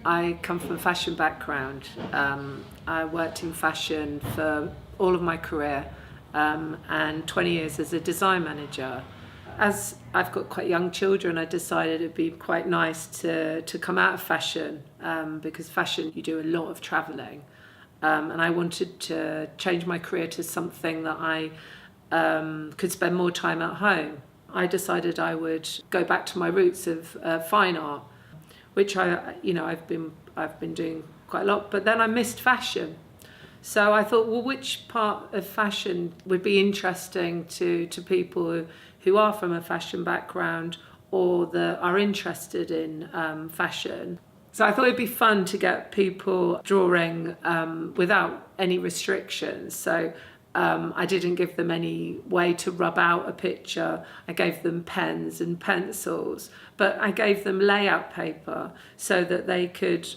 I come from a fashion background. I worked in fashion for all of my career and 20 years as a design manager. As I've got quite young children, I decided it'd be quite nice to come out of fashion because fashion, you do a lot of travelling. And I wanted to change my career to something that I could spend more time at home. I decided I would go back to my roots of fine art, which I've been doing quite a lot. But then I missed fashion, so I thought, well, which part of fashion would be interesting to people who are from a fashion background or that are interested in fashion. So I thought it'd be fun to get people drawing without any restrictions. So I didn't give them any way to rub out a picture. I gave them pens and pencils, but I gave them layout paper so that they could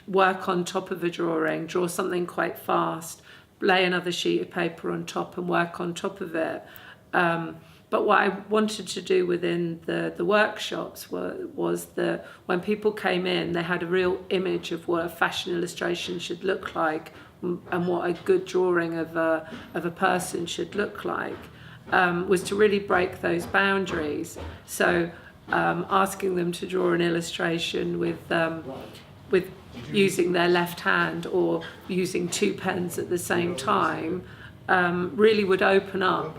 work on top of a drawing, draw something quite fast, lay another sheet of paper on top and work on top of it. But what I wanted to do within the workshops was that when people came in, they had a real image of what a fashion illustration should look like and what a good drawing of a person should look like, was to really break those boundaries. So asking them to draw an illustration with using their left hand or using two pens at the same time really would open up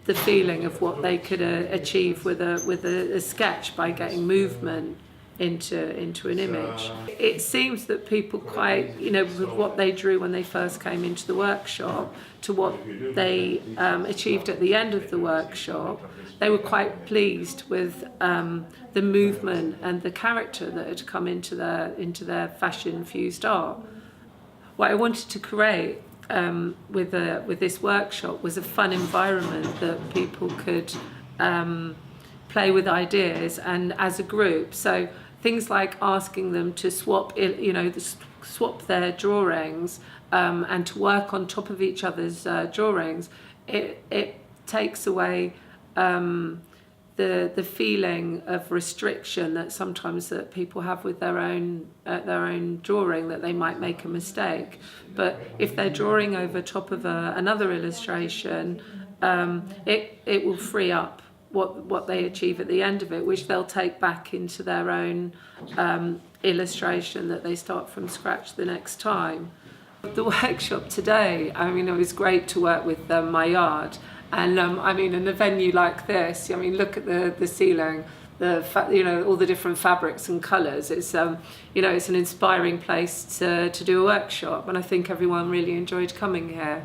the feeling of what they could achieve with a sketch by getting movement into an image. It seems that people quite, with what they drew when they first came into the workshop to what they achieved at the end of the workshop, they were quite pleased with the movement and the character that had come into their fashion-fused art. What I wanted to create with this workshop was a fun environment that people could play with ideas and as a group. So things like asking them to swap their drawings and to work on top of each other's drawings. It takes away the feeling of restriction that sometimes that people have with their own drawing, that they might make a mistake. But if they're drawing over top of another illustration, it will free up what they achieve at the end of it, which they'll take back into their own illustration that they start from scratch the next time. The workshop today, it was great to work with Myyard, and in a venue like this, look at the ceiling, all the different fabrics and colours. It's it's an inspiring place to do a workshop, and I think everyone really enjoyed coming here.